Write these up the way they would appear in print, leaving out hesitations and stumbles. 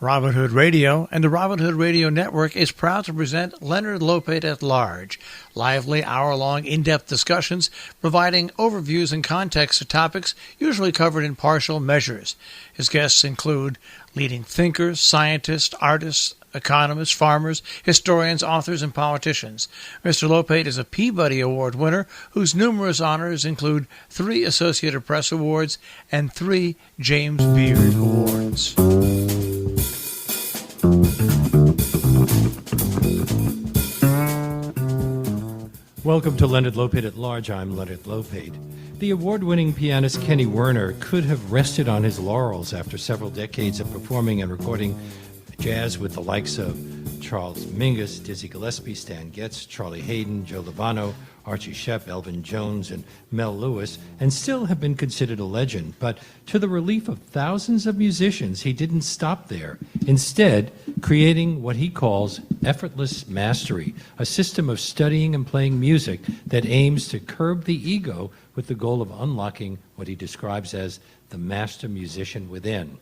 Robin Hood Radio and the Robin Hood Radio Network is proud to present Leonard Lopate at Large, lively hour-long in-depth discussions providing overviews and context to topics usually covered in partial measures. His guests include leading thinkers, scientists, artists, economists, farmers, historians, authors, and politicians. Mr. Lopate is a Peabody Award winner whose numerous honors include 3 Associated Press Awards and 3 James Beard Awards. Welcome to Leonard Lopate at Large. I'm Leonard Lopate. The award-winning pianist Kenny Werner could have rested on his laurels after several decades of performing and recording jazz with the likes of Charles Mingus, Dizzy Gillespie, Stan Getz, Charlie Hayden, Joe Lovano, Archie Shepp, Elvin Jones, and Mel Lewis, and still have been considered a legend. But to the relief of thousands of musicians, he didn't stop there. Instead, creating what he calls effortless mastery, a system of studying and playing music that aims to curb the ego with the goal of unlocking what he describes as the master musician within.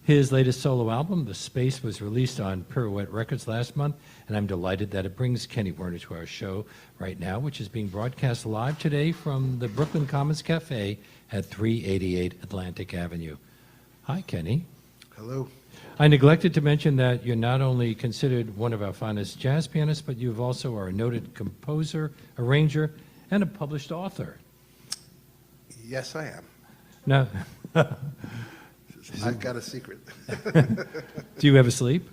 His latest solo album, The Space, was released on Pirouette Records last month, and I'm delighted that it brings Kenny Werner to our show right now, which is being broadcast live today from the Brooklyn Commons Cafe at 388 Atlantic Avenue. Hi, Kenny. Hello. I neglected to mention that you're not only considered one of our finest jazz pianists, but you also are a noted composer, arranger, and a published author. Yes, I am. Now, I've got a secret. do you ever sleep?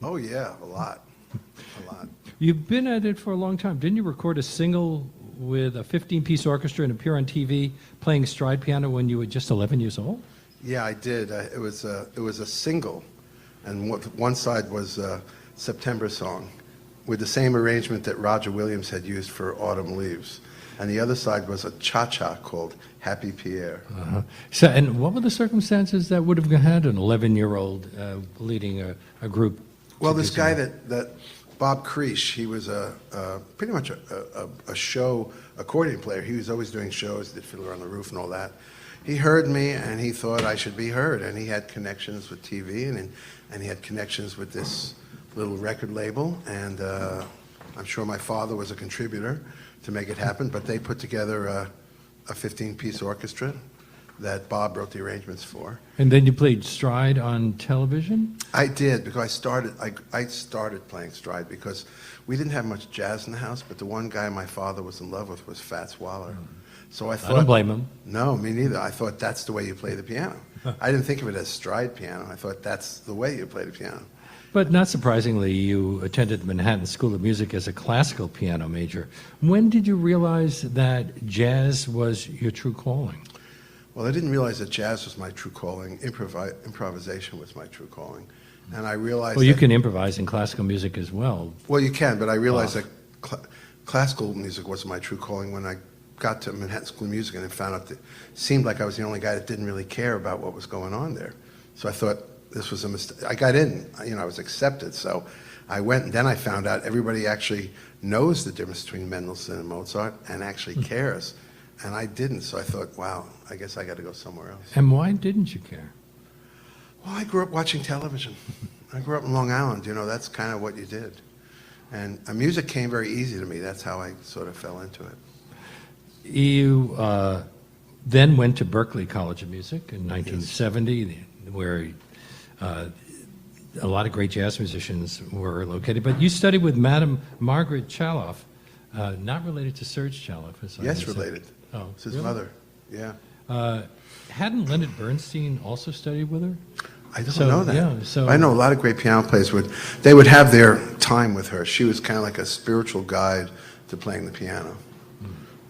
Oh, yeah, a lot. A lot. You've been at it for a long time. Didn't you record a single with a 15-piece orchestra and appear on TV playing stride piano when you were just 11 years old? Yeah, I did. It was a single, and one side was a September Song with the same arrangement that Roger Williams had used for Autumn Leaves. And the other side was a cha-cha called Happy Pierre. Uh-huh. So, and what were the circumstances that would have had an 11-year-old leading a group? Well, this guy that Bob Creesh, he was pretty much a show accordion player. He was always doing shows, did Fiddler on the Roof and all that. He heard me, and he thought I should be heard. And he had connections with TV, and he had connections with this little record label. And I'm sure my father was a contributor to make it happen, but they put together a 15-piece orchestra that Bob wrote the arrangements for. And then you played stride on television? I did, because I started playing stride because we didn't have much jazz in the house, but the one guy my father was in love with was Fats Waller. So I thought, I don't blame him. No, me neither. I thought that's the way you play the piano. I didn't think of it as stride piano. I thought that's the way you play the piano. But not surprisingly, you attended the Manhattan School of Music as a classical piano major. When did you realize that jazz was your true calling? Well, I didn't realize that jazz was my true calling. Improvisation was my true calling. And I realized Well, you can improvise in classical music as well. Well, you can, but I realized that classical music wasn't my true calling when I got to Manhattan School of Music and I found out that it seemed like I was the only guy that didn't really care about what was going on there. So I thought, this was a mistake. I got in, I was accepted. So I went, and then I found out everybody actually knows the difference between Mendelssohn and Mozart and actually cares. And I didn't, so I thought, wow, I guess I got to go somewhere else. And why didn't you care? Well, I grew up watching television. I grew up in Long Island, that's kind of what you did. And music came very easy to me. That's how I sort of fell into it. You then went to Berklee College of Music in 1970, yes, where a lot of great jazz musicians were located. But you studied with Madame Margaret Chaloff, not related to Serge Chaloff. Yes, related. Oh, it's his really? mother. Yeah. Hadn't Leonard Bernstein also studied with her? I don't know that. Yeah, so I know a lot of great piano players they would have their time with her. She was kind of like a spiritual guide to playing the piano.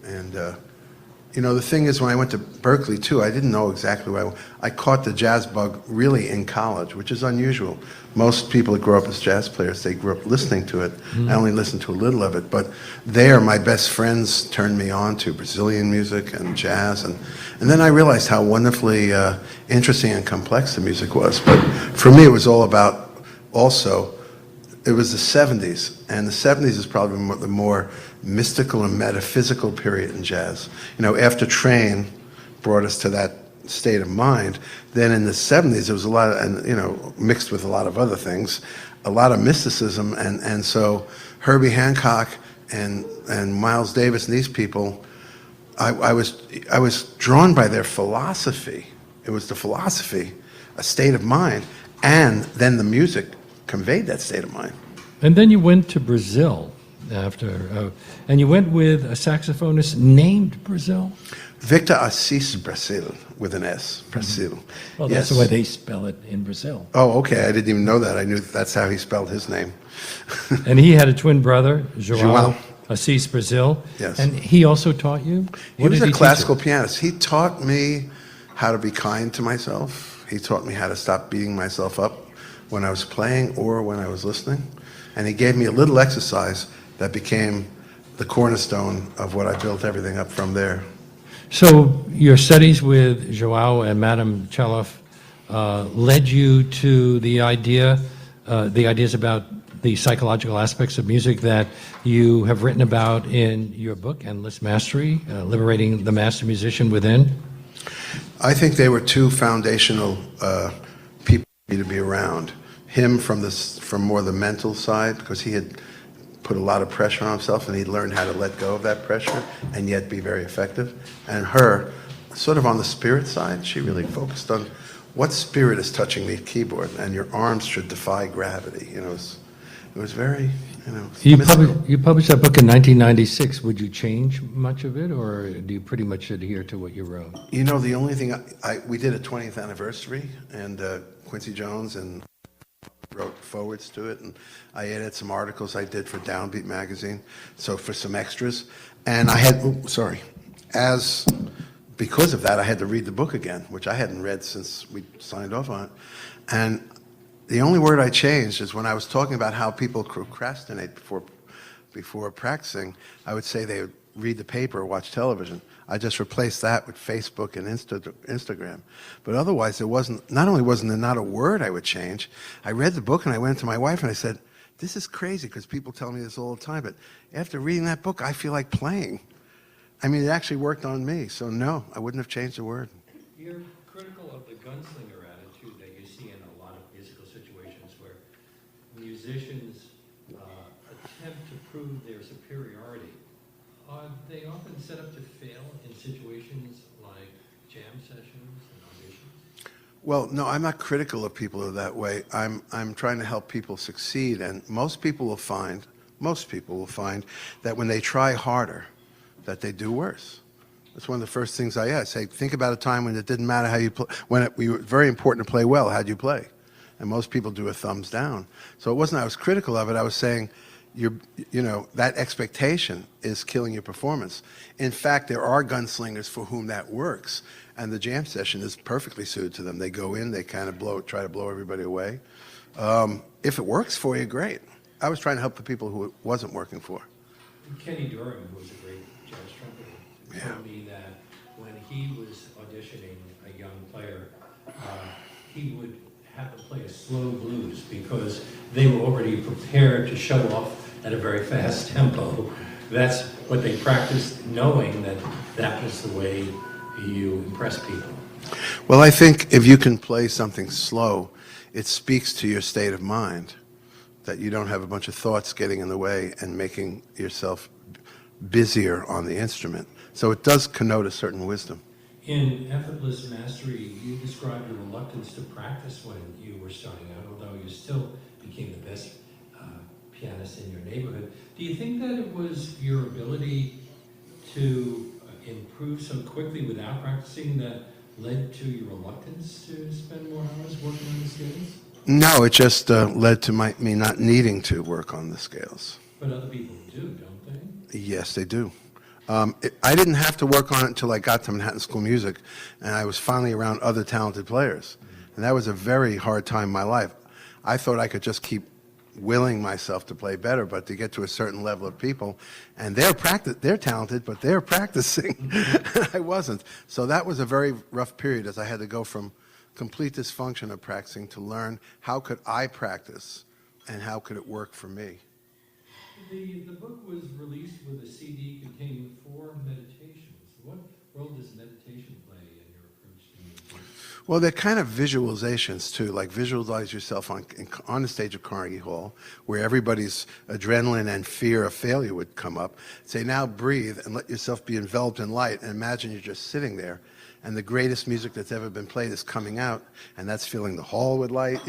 And the thing is, when I went to Berklee, too, I didn't know exactly where I caught the jazz bug really in college, which is unusual. Most people that grow up as jazz players, they grew up listening to it. I only listened to a little of it. But there, my best friends turned me on to Brazilian music and jazz. And then I realized how wonderfully interesting and complex the music was. But for me, it was all about also, it was the 70s. And the 70s is probably the more mystical and metaphysical period in jazz. After Train brought us to that state of mind. Then in the 70s, there was a lot of, and mixed with a lot of other things, a lot of mysticism, and so Herbie Hancock and Miles Davis and these people, I was drawn by their philosophy. It was the philosophy, a state of mind, and then the music conveyed that state of mind. And then you went to Brazil after, and you went with a saxophonist named Brazil? Victor Assis Brasil, with an S, Brasil. Well, that's the way they spell it in Brazil. Oh, okay, I didn't even know that. I knew that's how he spelled his name. And he had a twin brother, João João. Assis Brazil. Yes. And he also taught you? He was a classical pianist. He taught me how to be kind to myself. He taught me how to stop beating myself up when I was playing or when I was listening. And he gave me a little exercise that became the cornerstone of what I built everything up from there. So your studies with João and Madame Chaloff led you to the ideas about the psychological aspects of music that you have written about in your book, Endless Mastery, Liberating the Master Musician Within? I think they were two foundational people for me to be around. Him from more the mental side, because he had put a lot of pressure on himself and he learned how to let go of that pressure and yet be very effective. And her, sort of on the spirit side, she really focused on what spirit is touching the keyboard, and your arms should defy gravity. It was very, You published that book in 1996. Would you change much of it, or do you pretty much adhere to what you wrote? The only thing, we did a 20th anniversary, and Quincy Jones and wrote forwards to it, and I added some articles I did for Downbeat magazine, so for some extras. And I had, because of that, I had to read the book again, which I hadn't read since we signed off on it. And the only word I changed is when I was talking about how people procrastinate before practicing, I would say they would read the paper or watch television. I just replaced that with Facebook and Instagram. But otherwise, not only wasn't there not a word I would change, I read the book and I went to my wife and I said, this is crazy, because people tell me this all the time, but after reading that book, I feel like playing. I mean, it actually worked on me, so no, I wouldn't have changed a word. You're critical of the gunslinger attitude that you see in a lot of musical situations where musicians attempt to prove their superiority. Are they often set up to fail in situations like jam sessions and auditions? Well, no, I'm not critical of people who are that way. I'm trying to help people succeed, and most people will find that when they try harder, that they do worse. That's one of the first things I say. Think about a time when it didn't matter how you play, when it was very important to play well. How'd you play? And most people do a thumbs down. So it wasn't I was critical of it. I was saying, that expectation is killing your performance. In fact, there are gunslingers for whom that works, and the jam session is perfectly suited to them. They go in, they kind of try to blow everybody away. If it works for you, great. I was trying to help the people who it wasn't working for. Kenny Dorham, who was a great jazz trumpeter, told me that when he was auditioning a young player, he would have to play a slow blues because they were already prepared to show off at a very fast tempo. That's what they practiced, knowing that that was the way you impress people. Well, I think if you can play something slow, it speaks to your state of mind, that you don't have a bunch of thoughts getting in the way and making yourself busier on the instrument. So it does connote a certain wisdom. In Effortless Mastery, you described your reluctance to practice when you were starting out, although you still became the best pianist in your neighborhood. Do you think that it was your ability to improve so quickly without practicing that led to your reluctance to spend more hours working on the scales? No, it just led to me not needing to work on the scales. But other people do, don't they? Yes, they do. I didn't have to work on it until I got to Manhattan School of Music, and I was finally around other talented players. And that was a very hard time in my life. I thought I could just keep willing myself to play better, but to get to a certain level of people, and they're talented, but they're practicing. I wasn't. So that was a very rough period, as I had to go from complete dysfunction of practicing to learn how could I practice and how could it work for me. The book was released with a CD containing 4 meditations. What role does meditation play in your approach to music? Well, they're kind of visualizations too. Like visualize yourself on the stage of Carnegie Hall, where everybody's adrenaline and fear of failure would come up. Say, now breathe and let yourself be enveloped in light, and imagine you're just sitting there, and the greatest music that's ever been played is coming out, and that's filling the hall with light.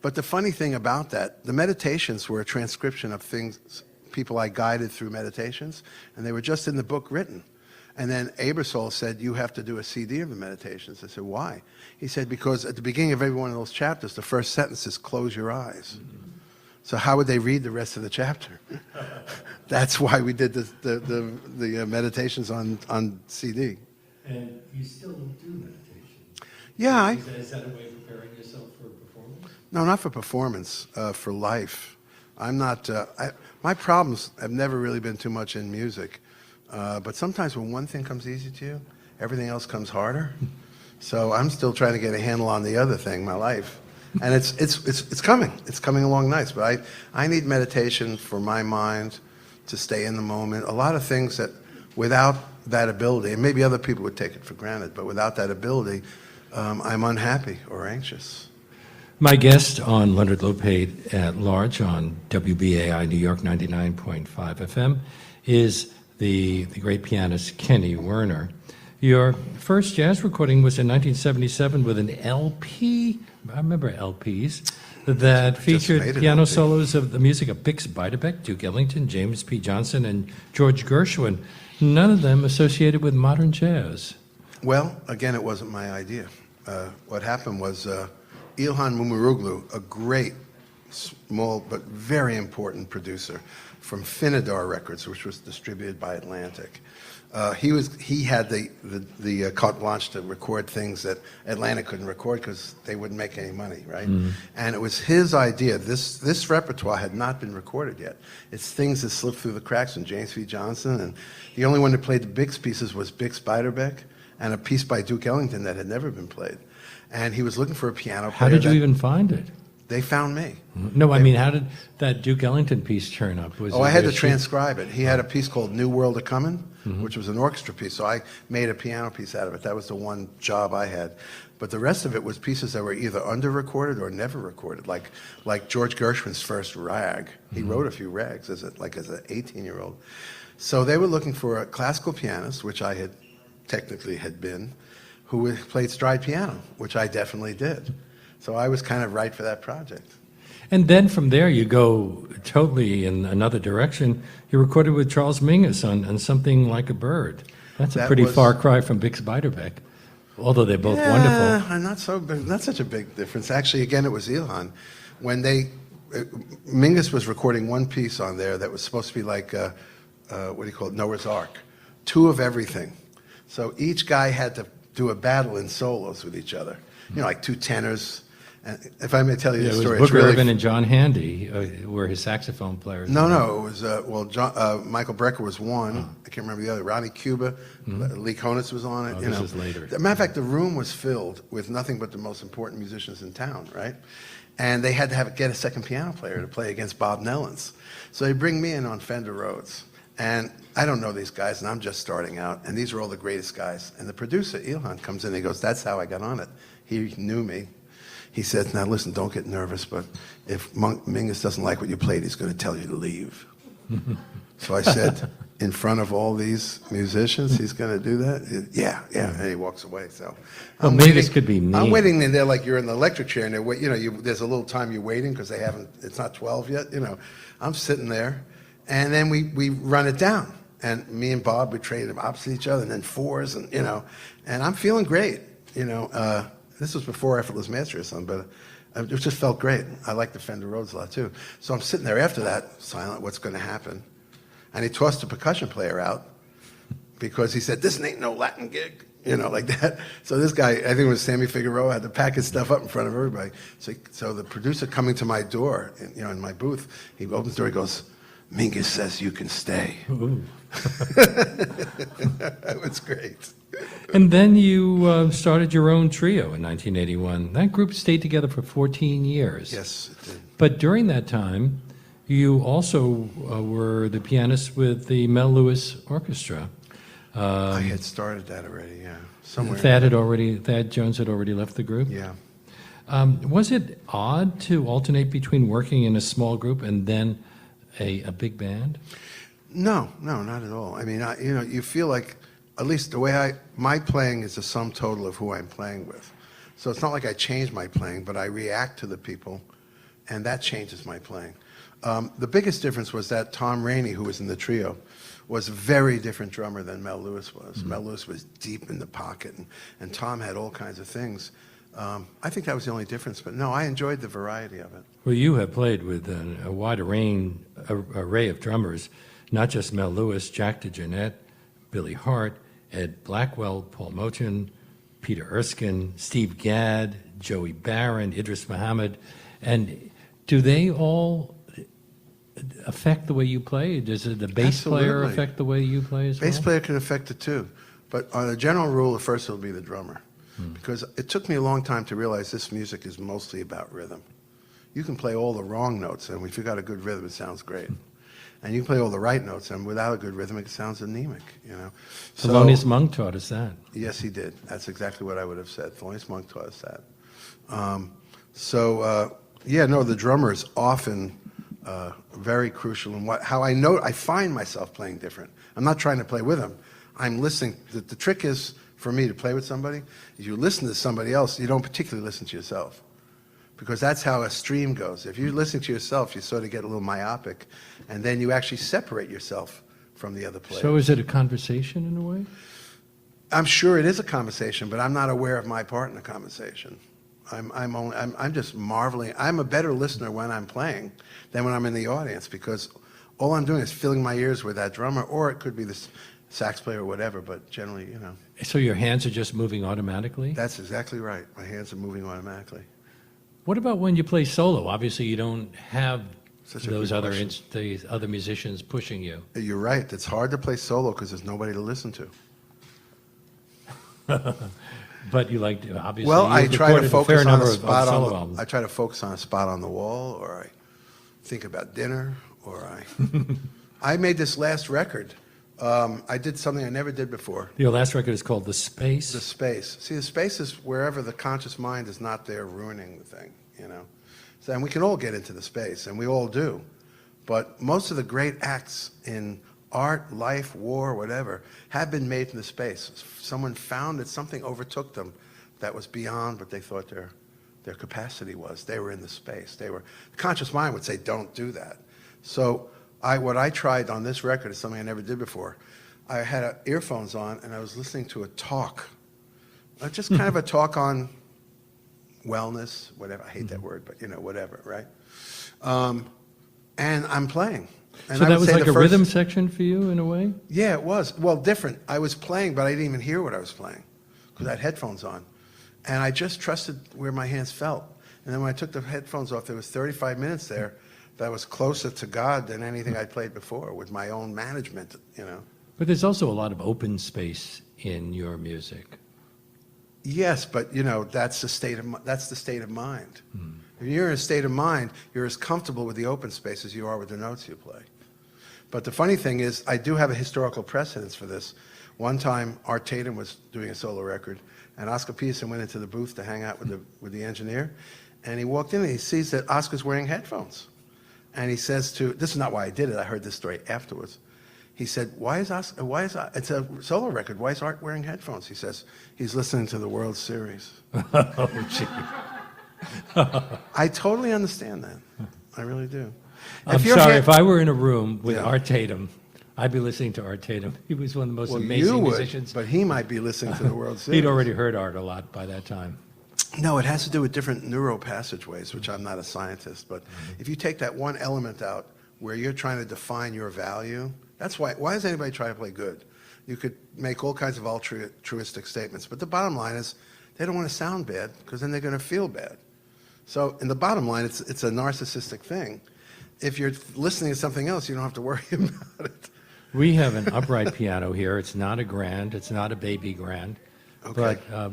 But the funny thing about that, the meditations were a transcription of things people I guided through meditations, and they were just in the book written. And then Abersol said, you have to do a CD of the meditations. I said, why? He said, because at the beginning of every one of those chapters, the first sentence is, close your eyes. So how would they read the rest of the chapter? That's why we did the meditations on CD. And you still do meditation? Yeah. Is that a way of preparing yourself for performance? No, not for performance, for life. I'm not, my problems have never really been too much in music. But sometimes when one thing comes easy to you, everything else comes harder. So I'm still trying to get a handle on the other thing, my life. And it's coming. It's coming along nice. But I need meditation for my mind to stay in the moment. A lot of things that without that ability, and maybe other people would take it for granted, but without that ability, I'm unhappy or anxious. My guest on Leonard Lopate at Large on WBAI New York 99.5 FM is the great pianist Kenny Werner. Your first jazz recording was in 1977 with an LP. I remember LPs that featured piano solos of the music of Bix Beiderbecke, Duke Ellington, James P. Johnson, and George Gershwin. None of them associated with modern jazz. Well, again, it wasn't my idea. What happened was Ilhan Mumuroglu, a great, small but very important producer from Finadar Records, which was distributed by Atlantic. He had the carte blanche to record things that Atlantic couldn't record because they wouldn't make any money, right? Mm-hmm. And it was his idea. This repertoire had not been recorded yet. It's things that slipped through the cracks from James P. Johnson, and the only one that played the Bix pieces was Bix Beiderbecke, and a piece by Duke Ellington that had never been played. And he was looking for a piano player. How did you even find it? They found me. No, I mean, how did that Duke Ellington piece turn up? I had to transcribe it. He had a piece called New World A-Comin', which was an orchestra piece, so I made a piano piece out of it. That was the one job I had. But the rest of it was pieces that were either under-recorded or never recorded, like George Gershwin's first rag. He wrote a few rags as an 18-year-old. So they were looking for a classical pianist, which I had technically been, who played stride piano, which I definitely did. So I was kind of right for that project. And then from there, you go totally in another direction. You recorded with Charles Mingus on Something Like a Bird. That's a pretty far cry from Bix Beiderbecke, although they're both wonderful. Not such a big difference. Actually, again, it was Ilhan. When Mingus was recording one piece on there that was supposed to be like, Noah's Ark. Two of everything. So each guy had to do a battle in solos with each other. Like two tenors. And if I may tell you the story, it was Booker Irvin and John Handy were his saxophone players. No, it was Michael Brecker was one. I can't remember the other. Ronnie Cuba, Lee Konitz was on it. This is later. As a matter of fact, the room was filled with nothing but the most important musicians in town, right? And they had to get a second piano player to play against Bob Nellens. So they bring me in on Fender Rhodes. And I don't know these guys, and I'm just starting out. And these are all the greatest guys. And the producer, Ilhan, comes in and he goes, that's how I got on it. He knew me. He said, now listen, don't get nervous, but if Mingus doesn't like what you played, he's going to tell you to leave. So I said, in front of all these musicians, he's going to do that? Yeah, and he walks away. So Mingus could be mean. I'm waiting there like you're in the electric chair, and there's a little time you're waiting because it's not 12 yet. I'm sitting there, and then we run it down. And me and Bob, we traded them opposite each other, and then fours, and I'm feeling great, This was before Effortless Mastery or something, but it just felt great. I like the Fender Rhodes a lot, too. So I'm sitting there after that, silent, what's going to happen? And he tossed the percussion player out because he said, this ain't no Latin gig, like that. So this guy, I think it was Sammy Figueroa, had to pack his stuff up in front of everybody. So the producer coming to my door, in my booth, he opens the door, he goes, Mingus says you can stay. That was great. And then you started your own trio in 1981. That group stayed together for 14 years. Yes, it did. But during that time, you also were the pianist with the Mel Lewis Orchestra. I had started that already, yeah. Somewhere. Thad Jones had already left the group? Yeah. Was it odd to alternate between working in a small group and then a big band? No, not at all. I mean, you feel like, at least the way my playing is the sum total of who I'm playing with. So it's not like I change my playing, but I react to the people, and that changes my playing. The biggest difference was that Tom Rainey, who was in the trio, was a very different drummer than Mel Lewis was. Mel Lewis was deep in the pocket, and Tom had all kinds of things. I think that was the only difference, but no, I enjoyed the variety of it. Well, you have played with a wide array of drummers, not just Mel Lewis, Jack DeJohnette, Billy Hart, Ed Blackwell, Paul Mochen, Peter Erskine, Steve Gadd, Joey Barron, Idris Muhammad. And do they all affect the way you play? Does the bass player affect the way you play as well? Bass player can affect it too. But on a general rule, the first will be the drummer. Because it took me a long time to realize this music is mostly about rhythm. You can play all the wrong notes, and if you've got a good rhythm, it sounds great. And you can play all the right notes, and without a good rhythm, it sounds anemic, So, Thelonious Monk taught us that. Yes, he did. That's exactly what I would have said. Thelonious Monk taught us that. The drummer is often very crucial in how I find myself playing different. I'm not trying to play with him. I'm listening. The trick is, for me to play with somebody, is you listen to somebody else, you don't particularly listen to yourself. Because that's how a stream goes. If you're listening to yourself, you sort of get a little myopic, and then you actually separate yourself from the other players. So is it a conversation in a way? I'm sure it is a conversation, but I'm not aware of my part in the conversation. I'm just marveling. I'm a better listener when I'm playing than when I'm in the audience, because all I'm doing is filling my ears with that drummer, or it could be the sax player or whatever, but generally, So your hands are just moving automatically? That's exactly right. My hands are moving automatically. What about when you play solo? Obviously, you don't have those the other musicians pushing you. You're right. It's hard to play solo because there's nobody to listen to. But you like to, obviously. Well, I try to focus on a spot albums. I try to focus on a spot on the wall, or I think about dinner, or I made this last record. I did something I never did before. Your last record is called The Space? The Space. See, the space is wherever the conscious mind is not there ruining the thing, So, and we can all get into the space, and we all do. But most of the great acts in art, life, war, whatever, have been made in the space. Someone found that something overtook them that was beyond what they thought their capacity was. They were in the space. The conscious mind would say, don't do that. So what I tried on this record is something I never did before. I had earphones on, and I was listening to a talk, just kind of a talk on wellness, whatever. I hate that word, but whatever, right? And I'm playing. And so that was like a rhythm section for you, in a way? Yeah, it was. Well, different. I was playing, but I didn't even hear what I was playing because I had headphones on. And I just trusted where my hands felt. And then when I took the headphones off, there was 35 minutes there that was closer to God than anything I'd played before with my own management, But there's also a lot of open space in your music. Yes, but that's the state of mind. If you're in a state of mind, you're as comfortable with the open space as you are with the notes you play. But the funny thing is, I do have a historical precedence for this. One time, Art Tatum was doing a solo record, and Oscar Peterson went into the booth to hang out with the engineer, and he walked in and he sees that Oscar's wearing headphones. And he says this is not why I did it, I heard this story afterwards. He said, it's a solo record, why is Art wearing headphones? He says, he's listening to the World Series. Oh, gee. I totally understand that. I really do. If I were in a room with Art Tatum, I'd be listening to Art Tatum. He was one of the most amazing musicians. But he might be listening to the World Series. He'd already heard Art a lot by that time. No, it has to do with different neural passageways, which I'm not a scientist. But if you take that one element out where you're trying to define your value, that's why does anybody try to play good? You could make all kinds of altruistic statements. But the bottom line is they don't want to sound bad because then they're going to feel bad. So in the bottom line, it's a narcissistic thing. If you're listening to something else, you don't have to worry about it. We have an upright piano here. It's not a grand. It's not a baby grand. Okay. But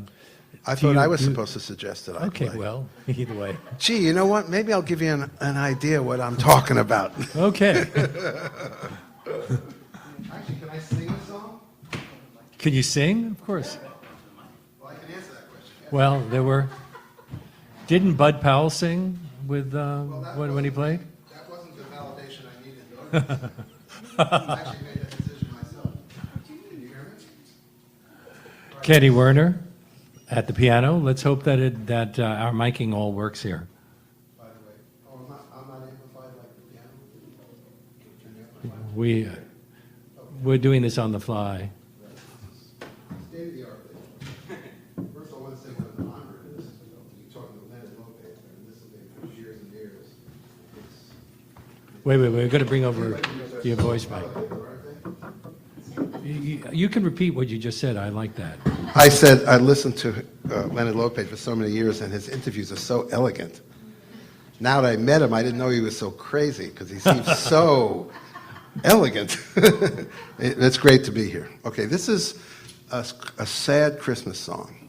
I thought I was supposed to suggest that I play. Okay, well, either way. Gee, you know what? Maybe I'll give you an idea what I'm talking about. Okay. Actually, can I sing a song? Can you sing? Of course. Well, I can answer that question. Well, there were. Didn't Bud Powell sing with when he played? That wasn't the validation I needed. I actually made that decision myself. Can you hear me? Kenny Werner at the piano. Let's hope that our miking all works here. By the way, I'm not amplified like the piano. We're doing this on the fly. State of the art. First, I want to say what an honor it is. You're talking to Leonard Lopate, and this has been for years and years. Wait. We're going to bring over your voice back. You can repeat what you just said. I like that. I said I listened to Leonard Lopate for so many years, and his interviews are so elegant. Now that I met him, I didn't know he was so crazy because he seems so elegant. It's great to be here. Okay, this is a sad Christmas song.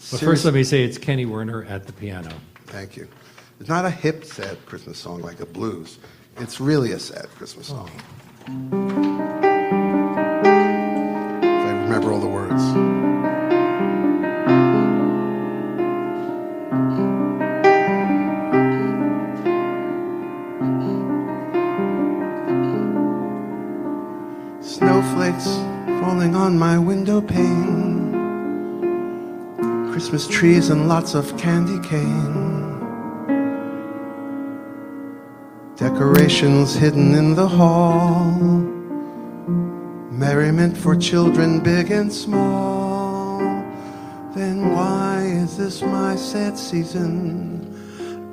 But first, let me say it's Kenny Werner at the piano. Thank you. It's not a hip, sad Christmas song like a blues. It's really a sad Christmas song. If I remember all the words. Snowflakes falling on my window pane. Christmas trees and lots of candy cane. Decorations hidden in the hall. Merriment for children big and small. Then why is this my sad season?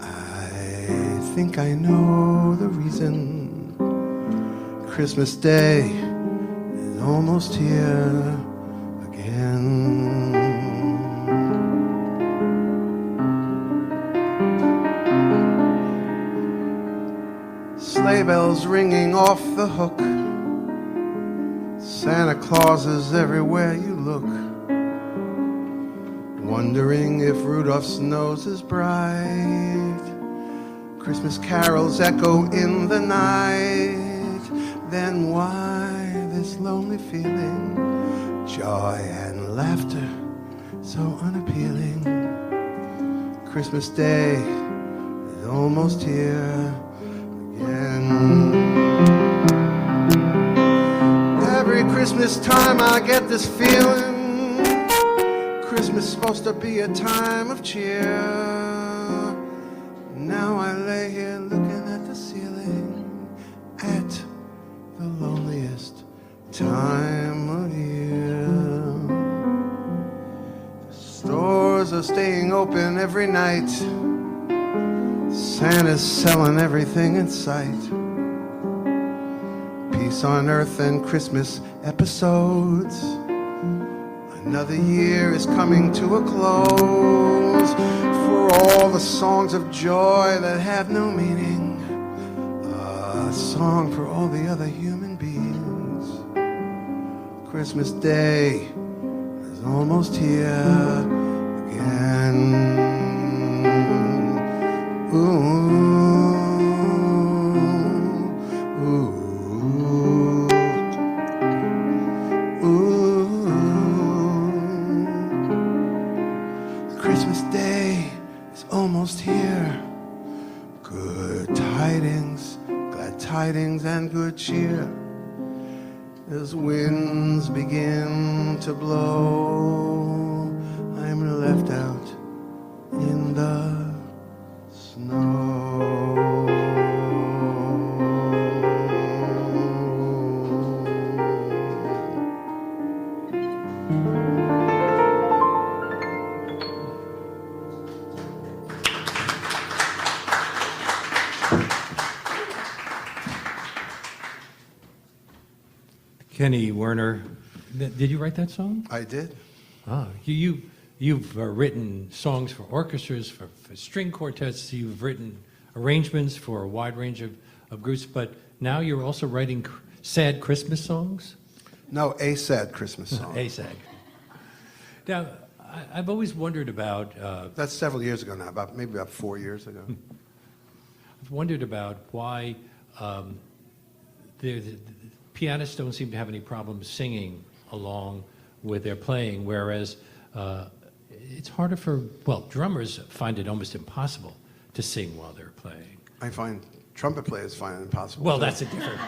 I think I know the reason. Christmas Day is almost here again. Sleigh bells ringing off the hook. Santa Claus is everywhere you look. Wondering if Rudolph's nose is bright. Christmas carols echo in the night. Then why this lonely feeling? Joy and laughter so unappealing. Christmas Day is almost here again. Every Christmas time I get this feeling. Christmas is supposed to be a time of cheer. Now I lay here looking at the ceiling at the loneliest time of year. The stores are staying open every night. Santa's selling everything in sight. Peace on Earth and Christmas episodes. Another year is coming to a close. For all the songs of joy that have no meaning. A song for all the other human beings. Christmas Day is almost here again. Christmas Day is almost here. Good tidings, glad tidings and good cheer. As winds begin to blow, I'm left out in the snow. Kenny Werner, did you write that song? I did. You've written songs for orchestras, for string quartets. You've written arrangements for a wide range of groups, but now you're also writing sad Christmas songs? No, a sad Christmas song. ASAG. Now, I've always wondered about... That's several years ago now, maybe about 4 years ago. I've wondered about why the pianists don't seem to have any problem singing along with their playing, whereas it's harder for, well, drummers find it almost impossible to sing while they're playing. I find trumpet players find it impossible. Well, too. that's a different.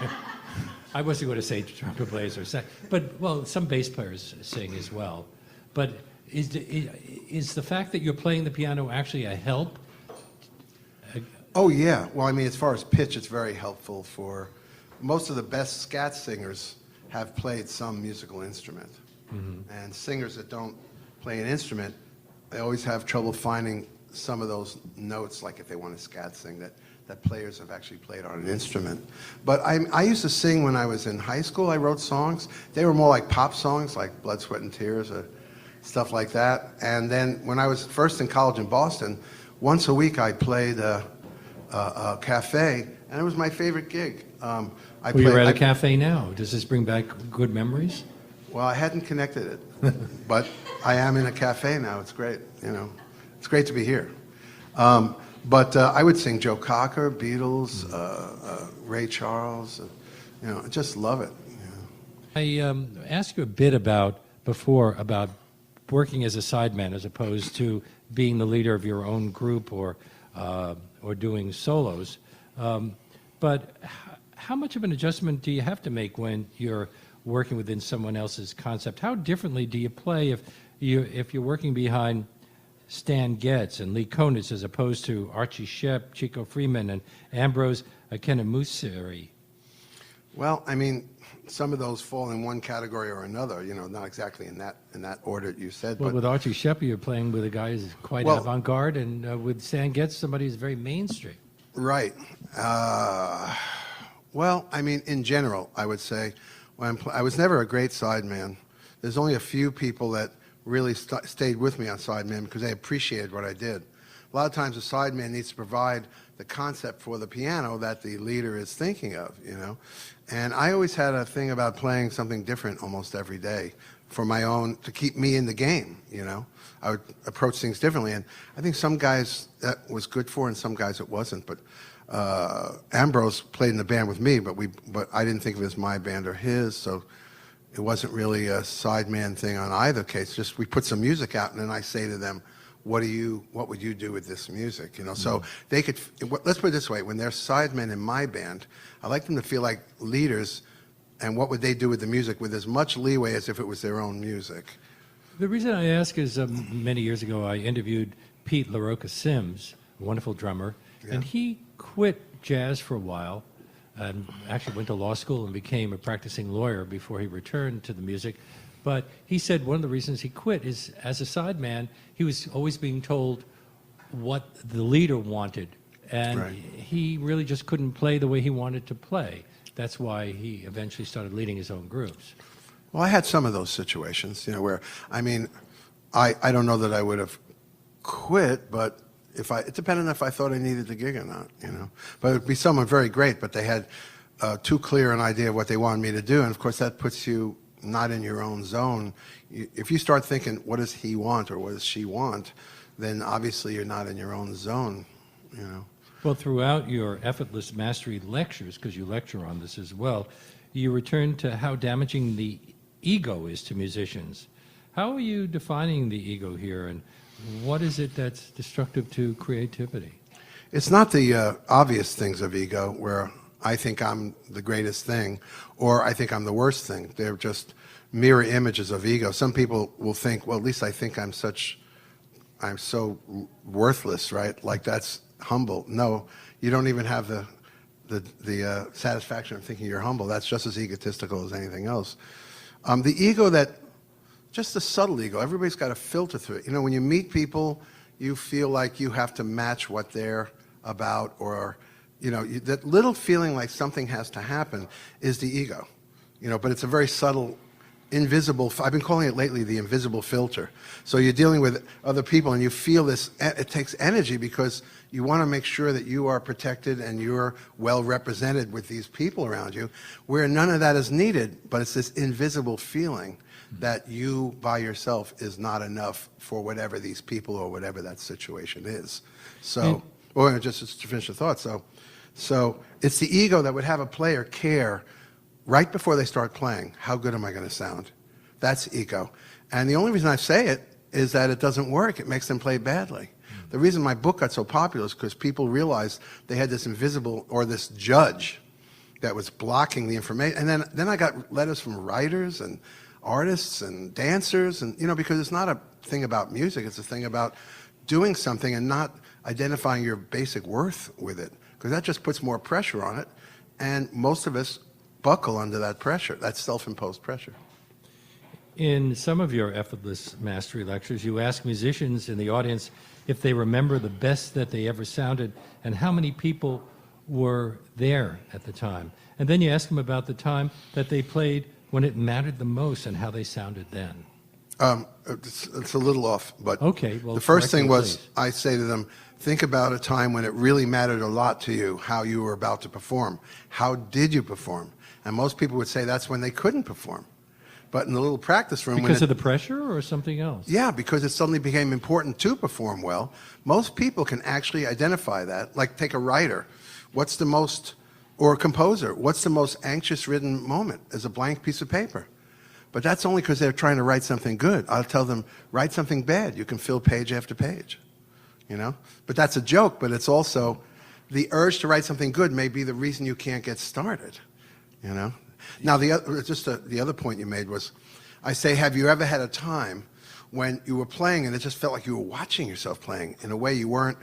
I wasn't going to say trumpet players or but well, some bass players sing as well. But is the fact that you're playing the piano actually a help? Oh yeah. Well, I mean, as far as pitch, it's very helpful for most of the best scat singers have played some musical instrument, and singers that don't play an instrument, they always have trouble finding some of those notes, like if they want to scat sing, that players have actually played on an instrument. But I used to sing when I was in high school. I wrote songs. They were more like pop songs, like Blood, Sweat, and Tears, or stuff like that. And then when I was first in college in Boston, once a week I played a cafe, and it was my favorite gig. You're at a cafe now. Does this bring back good memories? Well, I hadn't connected it, but I am in a cafe now. It's great, It's great to be here. But I would sing Joe Cocker, Beatles, Ray Charles. I just love it. I asked you a bit about working as a sideman as opposed to being the leader of your own group or doing solos. But how much of an adjustment do you have to make when you're working within someone else's concept? How differently do you play if you're working behind Stan Getz and Lee Konitz as opposed to Archie Shepp, Chico Freeman, and Ambrose Akenamusiri? Well, I mean, some of those fall in one category or another. Not exactly in that order you said. Well, but with Archie Shepp, you're playing with a guy who's quite avant-garde, and with Stan Getz, somebody who's very mainstream. Right. Well, I mean, in general, I would say I was never a great sideman. There's only a few people that really stayed with me on sideman because they appreciated what I did. A lot of times a sideman needs to provide the concept for the piano that the leader is thinking of, And I always had a thing about playing something different almost every day for my own, to keep me in the game, I would approach things differently. And I think some guys that was good for and some guys it wasn't. But Ambrose played in the band with me, but I didn't think of it as my band or his, so it wasn't really a sideman thing on either case. Just we put some music out, and then I say to them, what would you do with this music? So they could, let's put it this way, when they're sidemen in my band, I like them to feel like leaders, and what would they do with the music with as much leeway as if it was their own music. The reason I ask is many years ago I interviewed Pete LaRocca Sims, a wonderful drummer, and he quit jazz for a while and actually went to law school and became a practicing lawyer before he returned to the music. But he said one of the reasons he quit is, as a sideman, he was always being told what the leader wanted, and he really just couldn't play the way he wanted to play. That's why he eventually started leading his own groups. Well, I had some of those situations, where, I mean, I don't know that I would have quit, but it depended on if I thought I needed the gig or not, But it would be someone very great, but they had too clear an idea of what they wanted me to do, and of course that puts you not in your own zone. If you start thinking, what does he want or what does she want, then obviously you're not in your own zone, Well, throughout your Effortless Mastery lectures, because you lecture on this as well, you return to how damaging the ego is to musicians. How are you defining the ego here, and what is it that's destructive to creativity? It's not the obvious things of ego where I think I'm the greatest thing or I think I'm the worst thing. They're just mirror images of ego. Some people will think, well, at least I think I'm so worthless, right? Like that's humble. No, you don't even have the satisfaction of thinking you're humble. That's just as egotistical as anything else. The ego just the subtle ego, everybody's got a filter through it. When you meet people, you feel like you have to match what they're about, or, that little feeling like something has to happen is the ego, but it's a very subtle, invisible, I've been calling it lately the invisible filter. So you're dealing with other people and you feel this, it takes energy because you want to make sure that you are protected and you're well represented with these people around you, where none of that is needed, but it's this invisible feeling that you by yourself is not enough for whatever these people or whatever that situation is. So, or just to finish the thought, so it's the ego that would have a player care right before they start playing, how good am I going to sound? That's ego. And the only reason I say it is that it doesn't work. It makes them play badly. The reason my book got so popular is because people realized they had this invisible or this judge that was blocking the information. And then I got letters from writers and artists and dancers, and because it's not a thing about music, it's a thing about doing something and not identifying your basic worth with it, because that just puts more pressure on it, and most of us buckle under that pressure, that self-imposed pressure. In some of your effortless mastery lectures, you ask musicians in the audience if they remember the best that they ever sounded and how many people were there at the time. And then you ask them about the time that they played when it mattered the most and how they sounded then. It's a little off, but okay, well, the first thing was, please. I say to them, think about a time when it really mattered a lot to you, how you were about to perform. How did you perform? And most people would say that's when they couldn't perform. But in the little practice room... Because of the pressure or something else? Yeah, because it suddenly became important to perform well. Most people can actually identify that. Like, take a writer. What's the most... Or a composer. What's the most anxious-ridden moment? Is a blank piece of paper. But that's only because they're trying to write something good. I'll tell them, write something bad. You can fill page after page. But that's a joke, but it's also... The urge to write something good may be the reason you can't get started. Now, the other point you made was, I say, have you ever had a time when you were playing and it just felt like you were watching yourself playing in a way you weren't,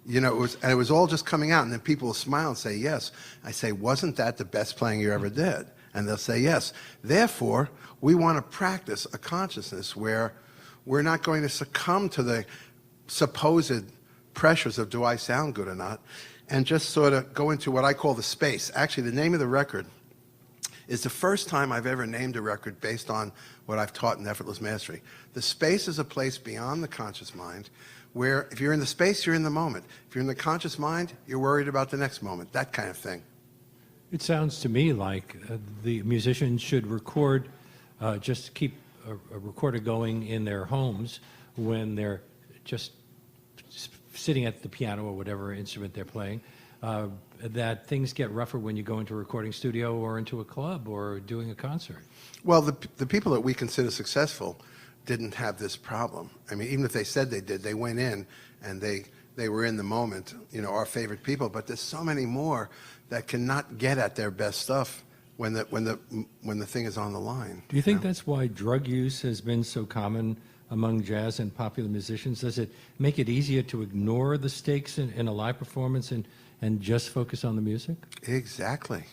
it was all just coming out, and then people will smile and say yes. I say, wasn't that the best playing you ever did? And they'll say yes. Therefore, we want to practice a consciousness where we're not going to succumb to the supposed pressures of do I sound good or not, and just sort of go into what I call the space. Actually, the name of the record is the first time I've ever named a record based on what I've taught in Effortless Mastery. The space is a place beyond the conscious mind where if you're in the space, you're in the moment. If you're in the conscious mind, you're worried about the next moment, that kind of thing. It sounds to me like the musicians should record, just keep a recorder going in their homes when they're just sitting at the piano or whatever instrument they're playing, that things get rougher when you go into a recording studio or into a club or doing a concert. Well, the people that we consider successful didn't have this problem. I mean, even if they said they did, they went in and they were in the moment, our favorite people, but there's so many more that cannot get at their best stuff when the thing is on the line. Do you think that's why drug use has been so common among jazz and popular musicians? Does it make it easier to ignore the stakes in a live performance and just focus on the music? Exactly.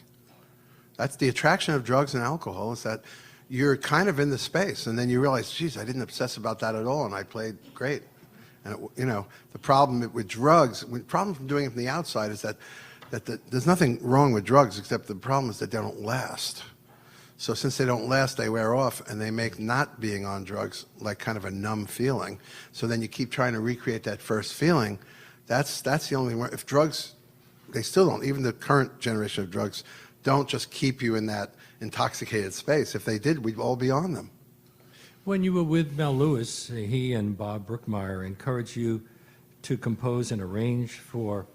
That's the attraction of drugs and alcohol, is that you're kind of in the space, and then you realize, geez, I didn't obsess about that at all, and I played great. And the problem with drugs, the problem from doing it from the outside is that there's nothing wrong with drugs, except the problem is that they don't last. So since they don't last, they wear off, and they make not being on drugs like kind of a numb feeling. So then you keep trying to recreate that first feeling. That's the only way. If drugs, they still don't, even the current generation of drugs, don't just keep you in that intoxicated space. If they did, we'd all be on them. When you were with Mel Lewis, he and Bob Brookmeyer encouraged you to compose and arrange for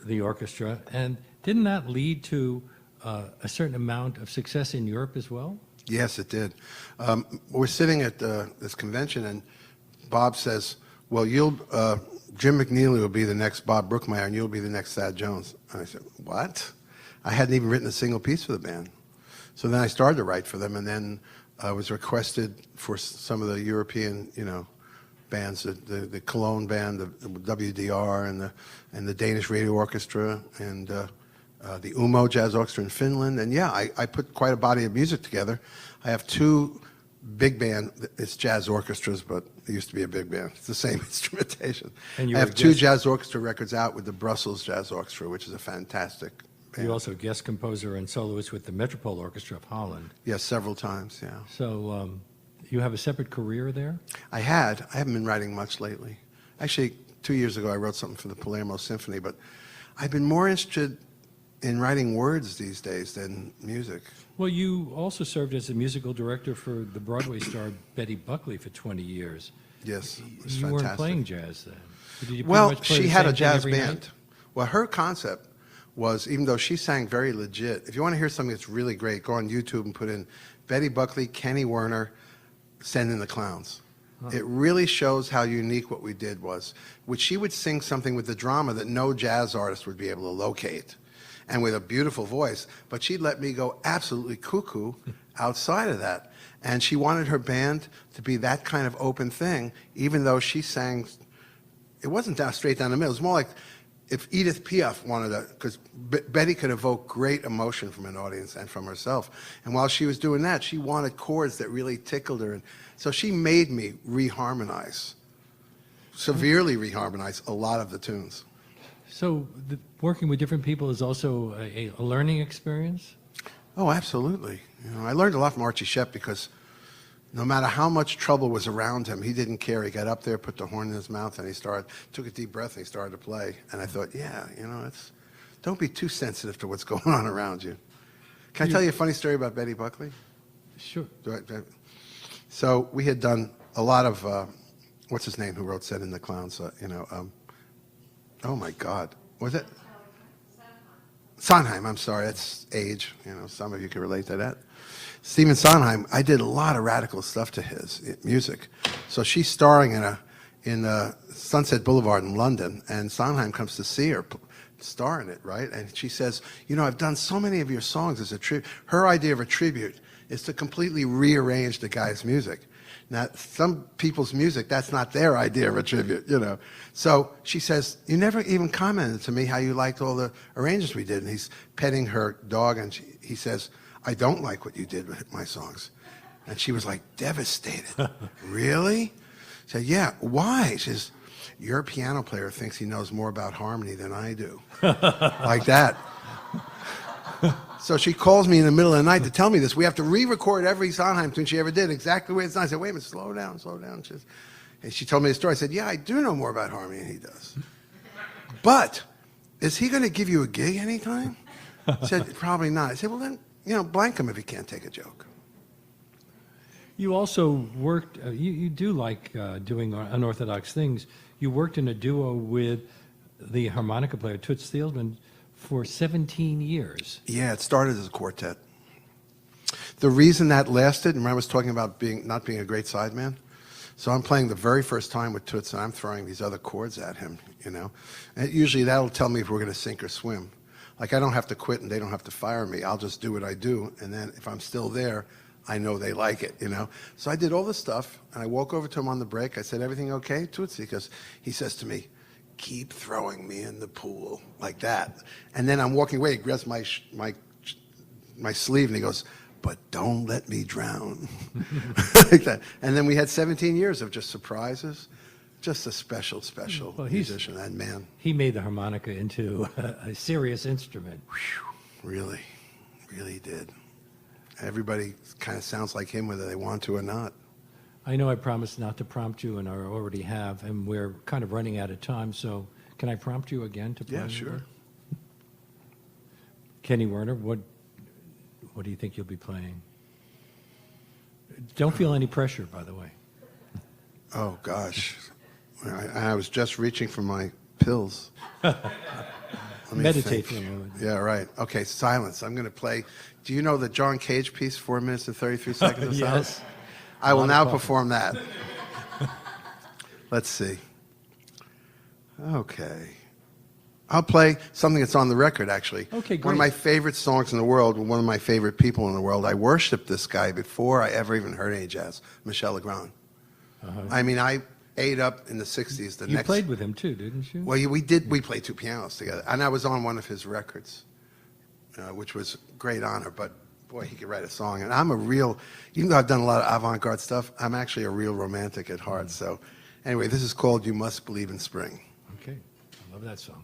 the orchestra, and didn't that lead to a certain amount of success in Europe as well? Yes, it did. We're sitting at this convention, and Bob says, well, Jim McNeely will be the next Bob Brookmeyer, and you'll be the next Thad Jones. And I said, what? I hadn't even written a single piece for the band. So then I started to write for them, and then I was requested for some of the European, bands, the Cologne band, the WDR, and the Danish Radio Orchestra, and the Umo Jazz Orchestra in Finland. And yeah, I put quite a body of music together. I have two big band, it's jazz orchestras, but it used to be a big band. It's the same instrumentation. And I have two jazz orchestra records out with the Brussels Jazz Orchestra, which is a fantastic band. You're also guest composer and soloist with the Metropole Orchestra of Holland. Yes, several times, yeah. So you have a separate career there? I haven't been writing much lately. Actually, 2 years ago I wrote something for the Palermo Symphony, but I've been more interested in writing words these days than music. Well, you also served as a musical director for the Broadway star Betty Buckley for 20 years. Yes, it was you fantastic. weren't playing jazz then? Did you well, pretty much play she the had same a jazz thing every band. night? Well, her concept was, even though she sang very legit, if you want to hear something that's really great, go on YouTube and put in Betty Buckley, Kenny Werner, Send in the Clowns. It really shows how unique what we did was, which she would sing something with the drama that no jazz artist would be able to locate, and with a beautiful voice, but she'd let me go absolutely cuckoo outside of that. And she wanted her band to be that kind of open thing, even though she sang, it wasn't down straight down the middle. It was more like if Edith Piaf wanted to, because Betty could evoke great emotion from an audience and from herself. And while she was doing that, she wanted chords that really tickled her. And so she made me reharmonize, severely reharmonize a lot of the tunes. So working with different people is also a learning experience? Oh, absolutely. You know, I learned a lot from Archie Shepp because no matter how much trouble was around him, he didn't care. He got up there, put the horn in his mouth, and he took a deep breath, and he started to play. And I thought, yeah, you know, don't be too sensitive to what's going on around you. Can I tell you a funny story about Betty Buckley? Sure. So we had done a lot of, what's his name who wrote Send in the Clowns? Oh my God, was it? Sondheim, I'm sorry, that's age. You know, some of you can relate to that. Stephen Sondheim, I did a lot of radical stuff to his music. So she's starring in Sunset Boulevard in London, and Sondheim comes to see her star in it, right? And she says, you know, I've done so many of your songs as a tribute. Her idea of a tribute is to completely rearrange the guy's music. Now, some people's music, that's not their idea of a tribute, you know. So she says, you never even commented to me how you liked all the arrangements we did. And he's petting her dog, and he says, I don't like what you did with my songs. And she was like devastated. Really? She said, yeah, why? She says, your piano player thinks he knows more about harmony than I do. Like that. So she calls me in the middle of the night to tell me this. We have to re-record every Sondheim tune she ever did, exactly the way it's done. I said, wait a minute, slow down, slow down. And she told me the story. I said, yeah, I do know more about harmony than he does. But is he going to give you a gig anytime? She said, probably not. I said, well then, you know, blank him if he can't take a joke. You also worked, you do like doing unorthodox things. You worked in a duo with the harmonica player, Toots Thielemans, for 17 years. Yeah, it started as a quartet. The reason that lasted, remember I was talking about not being a great sideman? So I'm playing the very first time with Toots, and I'm throwing these other chords at him, you know? And usually that'll tell me if we're going to sink or swim. Like, I don't have to quit and they don't have to fire me. I'll just do what I do, and then if I'm still there, I know they like it, you know? So I did all this stuff, and I walk over to him on the break. I said, everything okay, Toots? Because he says to me, keep throwing me in the pool, like that. And then I'm walking away, he grabs my sleeve, and he goes, but don't let me drown. Like that. And then we had 17 years of just surprises. Just a special musician, that man. He made the harmonica into a serious instrument. Really, really did. Everybody kind of sounds like him whether they want to or not. I know I promised not to prompt you, and I already have, and we're kind of running out of time, so can I prompt you again to play? Yeah, sure. Kenny Werner, what do you think you'll be playing? Don't feel any pressure, by the way. Oh, gosh. I was just reaching for my pills. Meditate for a moment. Yeah, right. Okay, silence. I'm going to play. Do you know the John Cage piece, 4 minutes and 33 seconds of silence? Yes. I will now perform that. Let's see. Okay. I'll play something that's on the record, actually. Okay, great. One of my favorite songs in the world, one of my favorite people in the world. I worshiped this guy before I ever even heard any jazz, Michel Legrand. I mean, I ate up in the 60s. You played with him too, didn't you? Well, we did. We played two pianos together. And I was on one of his records, which was a great honor. But, boy, he could write a song. And I'm even though I've done a lot of avant-garde stuff, I'm actually a real romantic at heart. So, anyway, this is called You Must Believe in Spring. Okay. I love that song.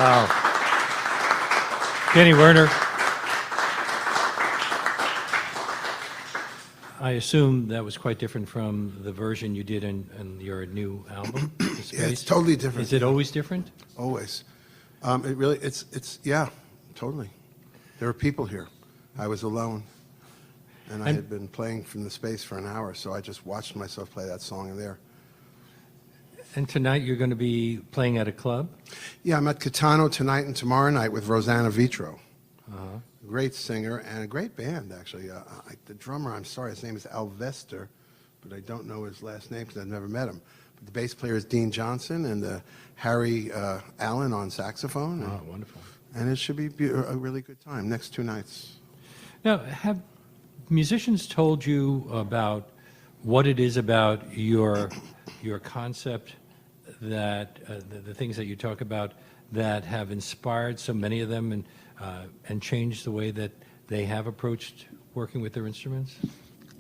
Wow. Kenny Werner. I assume that was quite different from the version you did in your new album. Yeah, it's totally different. Is it always different? Always. It really, yeah, totally. There were people here. I was alone. And I had been playing from the space for an hour, so I just watched myself play that song in there. And tonight you're going to be playing at a club? Yeah, I'm at Catano tonight and tomorrow night with Rosanna Vitro. Uh-huh. Great singer and a great band, actually. The drummer, I'm sorry, his name is Alvester, but I don't know his last name because I've never met him. But the bass player is Dean Johnson and Harry Allen on saxophone. Oh, wonderful. And it should be a really good time, next 2 nights. Now, have musicians told you about what it is about your concept that the things that you talk about that have inspired so many of them and changed the way that they have approached working with their instruments?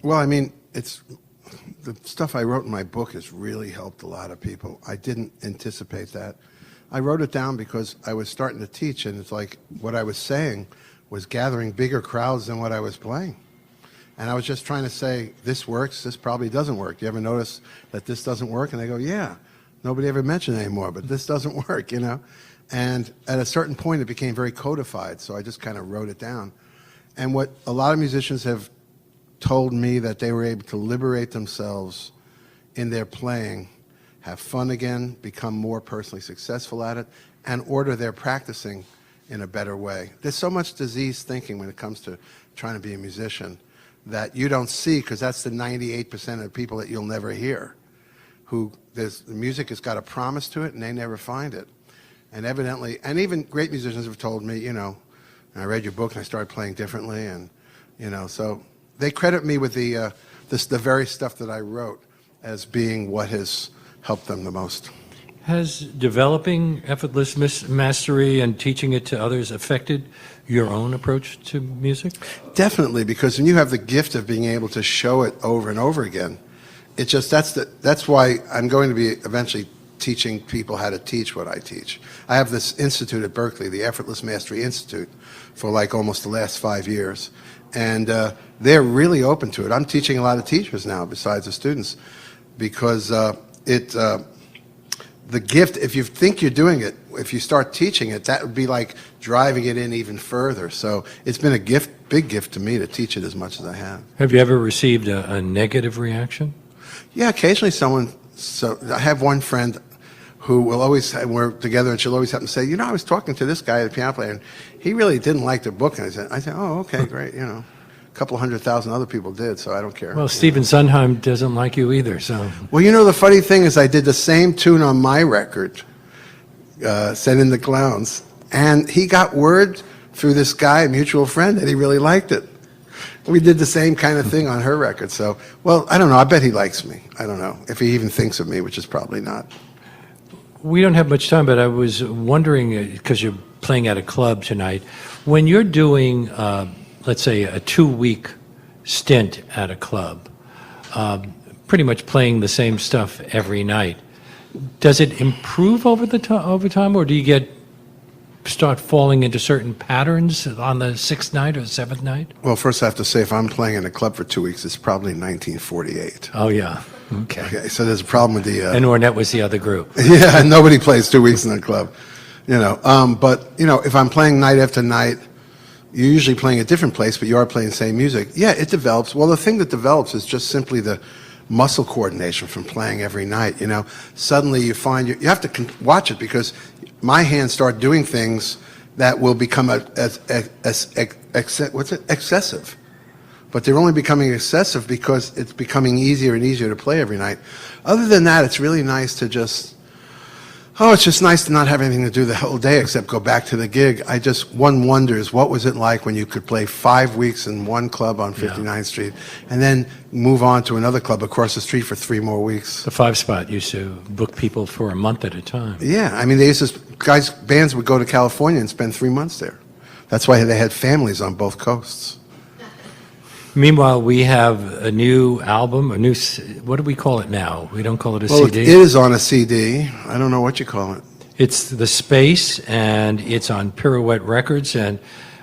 Well, I mean, the stuff I wrote in my book has really helped a lot of people. I didn't anticipate that. I wrote it down because I was starting to teach, and it's like what I was saying was gathering bigger crowds than what I was playing. And I was just trying to say, this works, this probably doesn't work. Do you ever notice that this doesn't work? And they go, yeah, nobody ever mentioned it anymore, but this doesn't work, you know? And at a certain point, it became very codified, so I just kind of wrote it down. And what a lot of musicians have told me that they were able to liberate themselves in their playing, have fun again, become more personally successful at it, and order their practicing in a better way. There's so much diseased thinking when it comes to trying to be a musician that you don't see, because that's the 98% of the people that you'll never hear, the music has got a promise to it and they never find it. And evidently, and even great musicians have told me, you know, I read your book and I started playing differently, and, you know, so they credit me with the very stuff that I wrote as being what has helped them the most. Has developing effortless mastery and teaching it to others affected your own approach to music? Definitely, because when you have the gift of being able to show it over and over again, it just that's why I'm going to be eventually teaching people how to teach what I teach. I have this institute at Berkeley, the Effortless Mastery Institute, for like almost the last 5 years, and they're really open to it. I'm teaching a lot of teachers now besides the students, because the gift, if you think you're doing it, if you start teaching it, that would be like driving it in even further. So it's been a big gift to me to teach it as much as I have. Have you ever received a negative reaction? Yeah, occasionally someone. So I have one friend who will always, we're together, and she'll always happen to say, you know, I was talking to this guy, the piano player, and he really didn't like the book. And I said, oh, okay, great, you know. A couple 100,000 other people did, so I don't care. Well, Stephen Sondheim doesn't like you either, so. Well, you know, the funny thing is I did the same tune on my record, Send in the Clowns, and he got word through this guy, a mutual friend, that he really liked it. We did the same kind of thing on her record, so, well, I don't know, I bet he likes me. I don't know, if he even thinks of me, which is probably not. We don't have much time, but I was wondering, because you're playing at a club tonight, when you're doing, let's say, a 2-week stint at a club, pretty much playing the same stuff every night, does it improve over time, or do you start falling into certain patterns on the 6th night or the 7th night? Well, first I have to say, if I'm playing in a club for 2 weeks, it's probably 1948. Oh, yeah. Okay. So there's a problem with the... And Ornette was the other group. Yeah, nobody plays 2 weeks in a club, you know. But, you know, if I'm playing night after night, you're usually playing a different place, but you are playing the same music. Yeah, it develops. Well, the thing that develops is just simply the muscle coordination from playing every night, you know. Suddenly you find you have to watch it, because my hands start doing things that will become excessive. But they're only becoming excessive because it's becoming easier and easier to play every night. Other than that, it's really nice to just, it's just nice to not have anything to do the whole day except go back to the gig. One wonders, what was it like when you could play 5 weeks in one club on 59th Street and then move on to another club across the street for 3 more weeks? The 5 Spot used to book people for a month at a time. Yeah, I mean, bands would go to California and spend 3 months there. That's why they had families on both coasts. Meanwhile, we have a new album, what do we call it now? We don't call it a CD? It is on a CD. I don't know what you call it. It's The Space, and it's on Pirouette Records. And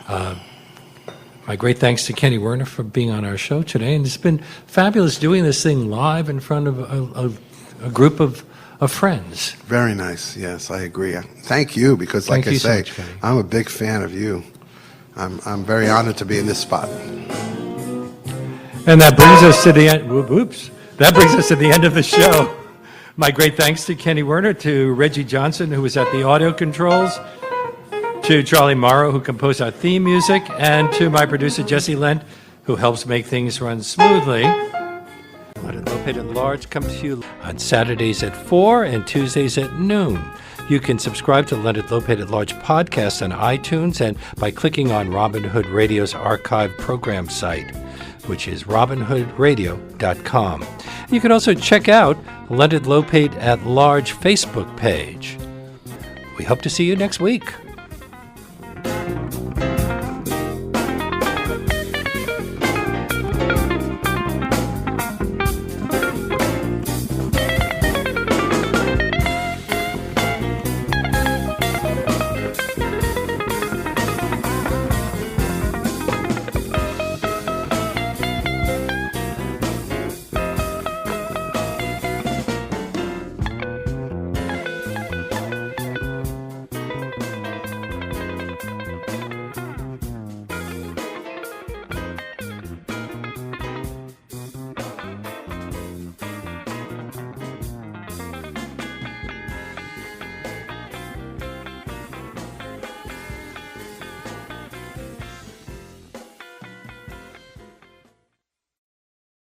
my great thanks to Kenny Werner for being on our show today. And it's been fabulous doing this thing live in front of a group of friends. Very nice. Yes, I agree. Thank you, because like Thank you I so say, much, Kenny. I'm a big fan of you. I'm very honored to be in this spot. And that brings us to the end. Whoops. That brings us to the end of the show. My great thanks to Kenny Werner, to Reggie Johnson, who was at the audio controls, to Charlie Morrow, who composed our theme music, and to my producer, Jesse Lent, who helps make things run smoothly. Leonard Lopate at Large comes to you on Saturdays at 4 and Tuesdays at noon. You can subscribe to Leonard Lopate at Large podcast on iTunes and by clicking on Robin Hood Radio's archive program site, which is robinhoodradio.com. You can also check out Leonard Lopate at Large Facebook page. We hope to see you next week.